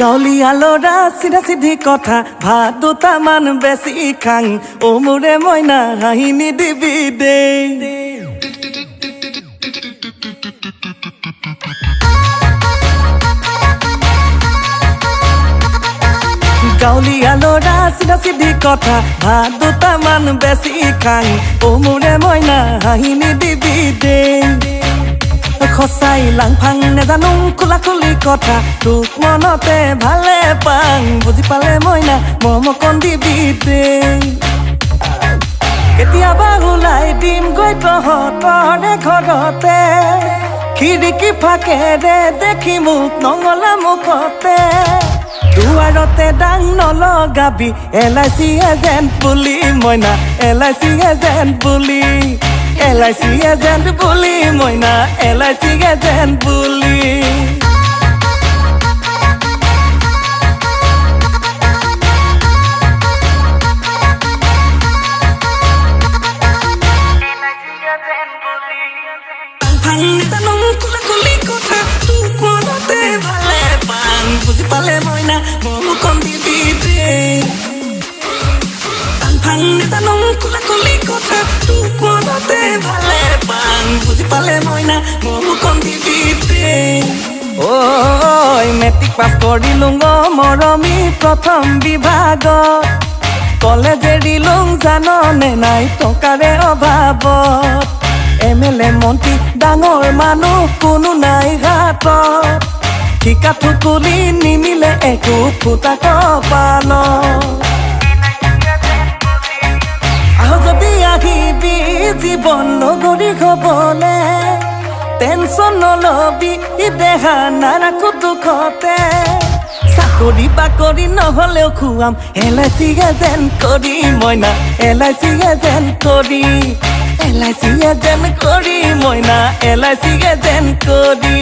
গাঁৱলীয়া ল'ৰা চিধা চিধি কথা ভাত দুটামান বেছি খাং অ মোৰে মইনা হাঁহি নিদিবি দেই গাঁৱলীয়া ল'ৰা চিধা চিধি কথা ভাত দুটামান বেছি খাং অ মোৰে মইনা হাঁহি নিদিবি দেই খসাই লাংফাং নেজানো খোলা খুলি কথা তোক মনতে ভালে পাং বুজি পালে মইনা মৰমকণ দিবি দেই কেতিয়াবা ওলাই দিম গৈ তহঁতৰে ঘৰতে খিৰিকী ফাকেৰে দেখি মোক নঙলা মুখতে দুৱাৰতে ডাং নলগাবি LIC এজেণ্ট বুলি মইনা LIC এজেণ্ট বুলি LIC এজেণ্ট বুলি মইনা LIC এজেণ্ট বুলি বুজি পালে মইনা মৰমকণ দিবি দেই জানো খোলা খুলি কথা তোক মনতে ভালে পাং বুজি পালে মইনা মৰমকণ দিবি দেই ঐ মেট্ৰিক পাছ কৰিলোঁ মৰমী প্ৰথম বিভাগত কলেজ এৰিলোঁ জাননে নাই টকাৰে অভাৱত MLA মন্ত্ৰী ডাঙৰ মানুহ কোনো নাই ঘাটত ঠিকা ঠুকুলি নিমিলে একো ফুটা কপাল আহ যদি আহিবি জীৱন নগৰী হ'বলে টেনচন নলবি দেহা নাৰাখো দুখতে চাকৰি বাকৰি নহ'লেও খুৱাম LIC এজেণ্ট কৰি মইনা LIC এজেণ্ট কৰি LIC এজেণ্ট কৰি মইনা LIC এজেণ্ট কৰি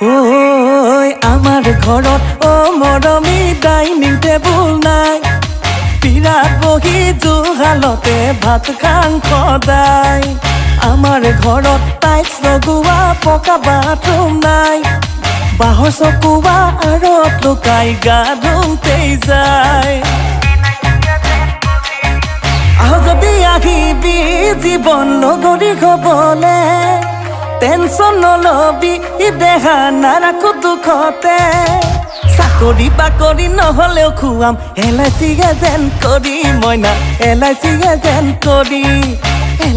ঐ আমাৰ ঘৰত মৰমী ডাইনিং টেবুল নাই বিৰাট বহি জুহালতে ভাত খাং সদায় আমাৰ ঘৰত টাইলছ লগোৱা পকা বাথৰুম নাই বাঁহৰ চকুৱা আৰত লুকাই গা ধুওঁতেই যায় আহ যদি আহিবি জীৱন নগৰী হ'বলে টেনচন নলবি দেহা নাৰাখো দুখতে চাকৰি বাকৰি নহ'লেও খুৱাম LIC এজেণ্ট কৰি মইনা LIC এজেণ্ট কৰি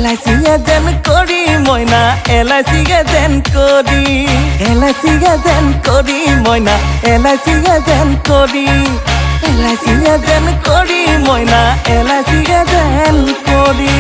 LIC এজেণ্ট কৰি মইনা LIC এজেণ্ট কৰি LIC এজেণ্ট কৰি মইনা LIC এজেণ্ট কৰি LIC এজেণ্ট কৰি মইনা LIC এজেণ্ট কৰি